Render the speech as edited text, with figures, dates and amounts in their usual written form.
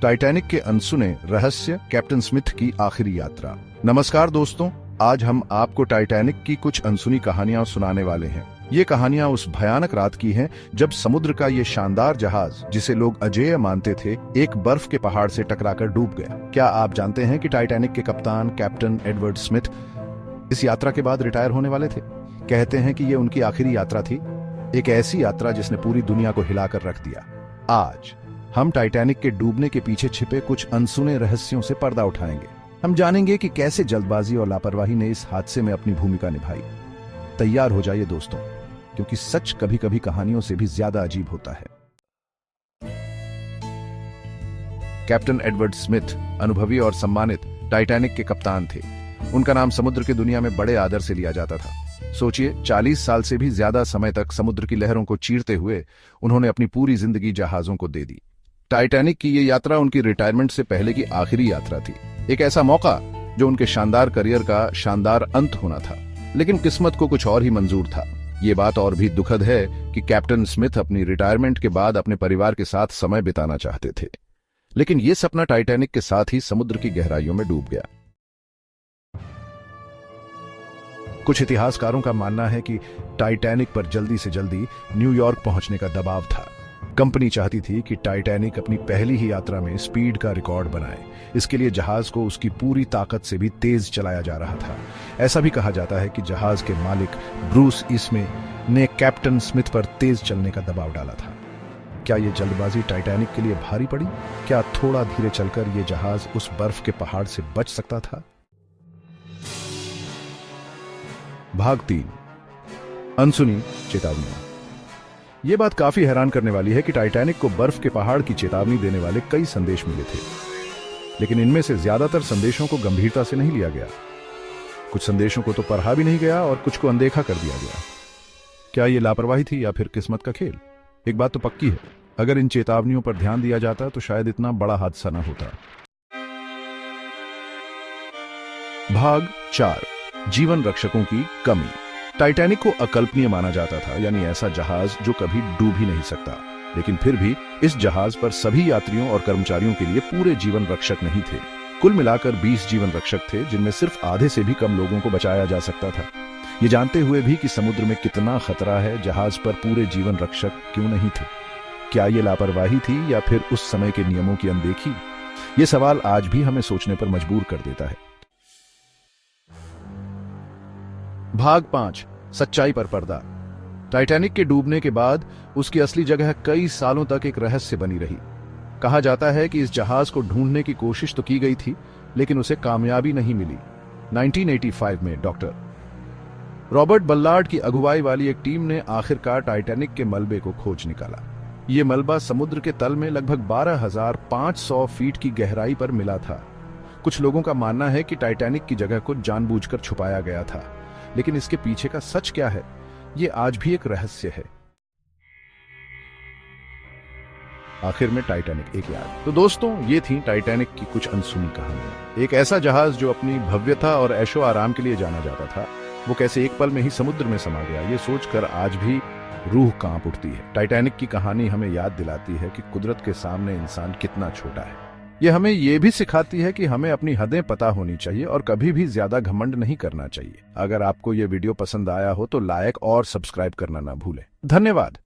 Titanic के अनसुने रहस्य, captain Smith की आखिरी यात्रा। नमस्कार दोस्तों, आज हम आपको टाइटैनिक की कुछ अनसुनी कहानियां सुनाने वाले हैं। ये कहानियां उस भयानक रात की हैं जब समुद्र का ये शानदार जहाज, जिसे लोग अजेय मानते थे, एक बर्फ के पहाड़ से टकराकर डूब गया। क्या आप जानते हैं कि टाइटैनिक के कप्तान कैप्टन एडवर्ड स्मिथ इस यात्रा के बाद रिटायर होने वाले थे? कहते हैं कि ये उनकी आखिरी यात्रा थी, एक ऐसी यात्रा जिसने पूरी दुनिया को हिलाकर रख दिया। आज हम टाइटैनिक के डूबने के पीछे छिपे कुछ अनसुने रहस्यों से पर्दा उठाएंगे। हम जानेंगे कि कैसे जल्दबाजी और लापरवाही ने इस हादसे में अपनी भूमिका निभाई। तैयार हो जाइए दोस्तों, क्योंकि सच कभी कभी कहानियों से भी ज्यादा अजीब होता है। कैप्टन एडवर्ड स्मिथ अनुभवी और सम्मानित टाइटैनिक के कप्तान थे। उनका नाम समुद्र की दुनिया में बड़े आदर से लिया जाता था। सोचिए, 40 साल से भी ज्यादा समय तक समुद्र की लहरों को चीरते हुए उन्होंने अपनी पूरी जिंदगी जहाजों को दे दी। टाइटैनिक की ये यात्रा उनकी रिटायरमेंट से पहले की आखिरी यात्रा थी, एक ऐसा मौका जो उनके शानदार करियर का शानदार अंत होना था। लेकिन किस्मत को कुछ और ही मंजूर था। ये बात और भी दुखद है कि कैप्टन स्मिथ अपनी रिटायरमेंट के बाद अपने परिवार के साथ समय बिताना चाहते थे, लेकिन ये सपना टाइटैनिक के साथ ही समुद्र की गहराइयों में डूब गया। कुछ इतिहासकारों का मानना है कि टाइटैनिक पर जल्दी से जल्दी न्यूयॉर्क पहुंचने का दबाव था। कंपनी चाहती थी कि टाइटैनिक अपनी पहली ही यात्रा में स्पीड का रिकॉर्ड बनाए। इसके लिए जहाज को उसकी पूरी ताकत से भी तेज चलाया जा रहा था। ऐसा भी कहा जाता है कि जहाज के मालिक ब्रूस ईस्मे ने कैप्टन स्मिथ पर तेज चलने का दबाव डाला था। क्या यह जल्दबाजी टाइटैनिक के लिए भारी पड़ी? क्या थोड़ा धीरे चलकर यह जहाज उस बर्फ के पहाड़ से बच सकता था? भाग 3, अनसुनी चेतावनियां। यह बात काफी हैरान करने वाली है कि टाइटैनिक को बर्फ के पहाड़ की चेतावनी देने वाले कई संदेश मिले थे, लेकिन इनमें से ज्यादातर संदेशों को गंभीरता से नहीं लिया गया। कुछ संदेशों को तो पढ़ा भी नहीं गया और कुछ को अनदेखा कर दिया गया। क्या यह लापरवाही थी या फिर किस्मत का खेल? एक बात तो पक्की है, अगर इन चेतावनियों पर ध्यान दिया जाता तो शायद इतना बड़ा हादसा न होता। भाग 4, जीवन रक्षकों की कमी। टाइटैनिक को अकल्पनीय माना जाता था, यानी ऐसा जहाज जो कभी डूब ही नहीं सकता। लेकिन फिर भी इस जहाज पर सभी यात्रियों और कर्मचारियों के लिए पूरे जीवन रक्षक नहीं थे। कुल मिलाकर 20 जीवन रक्षक थे, जिनमें सिर्फ आधे से भी कम लोगों को बचाया जा सकता था। ये जानते हुए भी कि समुद्र में कितना खतरा है, जहाज पर पूरे जीवन रक्षक क्यों नहीं थे? क्या ये लापरवाही थी या फिर उस समय के नियमों की अनदेखी? ये सवाल आज भी हमें सोचने पर मजबूर कर देता है। भाग 5, सच्चाई पर पर्दा। टाइटैनिक के डूबने के बाद उसकी असली जगह कई सालों तक एक रहस्य बनी रही। कहा जाता है कि इस जहाज को ढूंढने की कोशिश तो की गई थी, लेकिन उसे कामयाबी नहीं मिली। 1985 में डॉक्टर रॉबर्ट बल्लार्ड की अगुवाई वाली एक टीम ने आखिरकार टाइटैनिक के मलबे को खोज निकाला। यह मलबा समुद्र के तल में लगभग 12,500 फीट की गहराई पर मिला था। कुछ लोगों का मानना है कि टाइटैनिक की जगह को जानबूझकर छुपाया गया था, लेकिन इसके पीछे का सच क्या है, यह आज भी एक रहस्य है। आखिर में टाइटैनिक एक याद। तो दोस्तों, ये थी टाइटैनिक की कुछ अनसुनी कहानियां। एक ऐसा जहाज जो अपनी भव्यता और ऐशो आराम के लिए जाना जाता था, वो कैसे एक पल में ही समुद्र में समा गया, ये सोचकर आज भी रूह कांप उठती है। टाइटैनिक की कहानी हमें याद दिलाती है कि कुदरत के सामने इंसान कितना छोटा है। ये हमें यह भी सिखाती है कि हमें अपनी हदें पता होनी चाहिए और कभी भी ज्यादा घमंड नहीं करना चाहिए। अगर आपको यह वीडियो पसंद आया हो तो लाइक और सब्सक्राइब करना ना भूलें। धन्यवाद।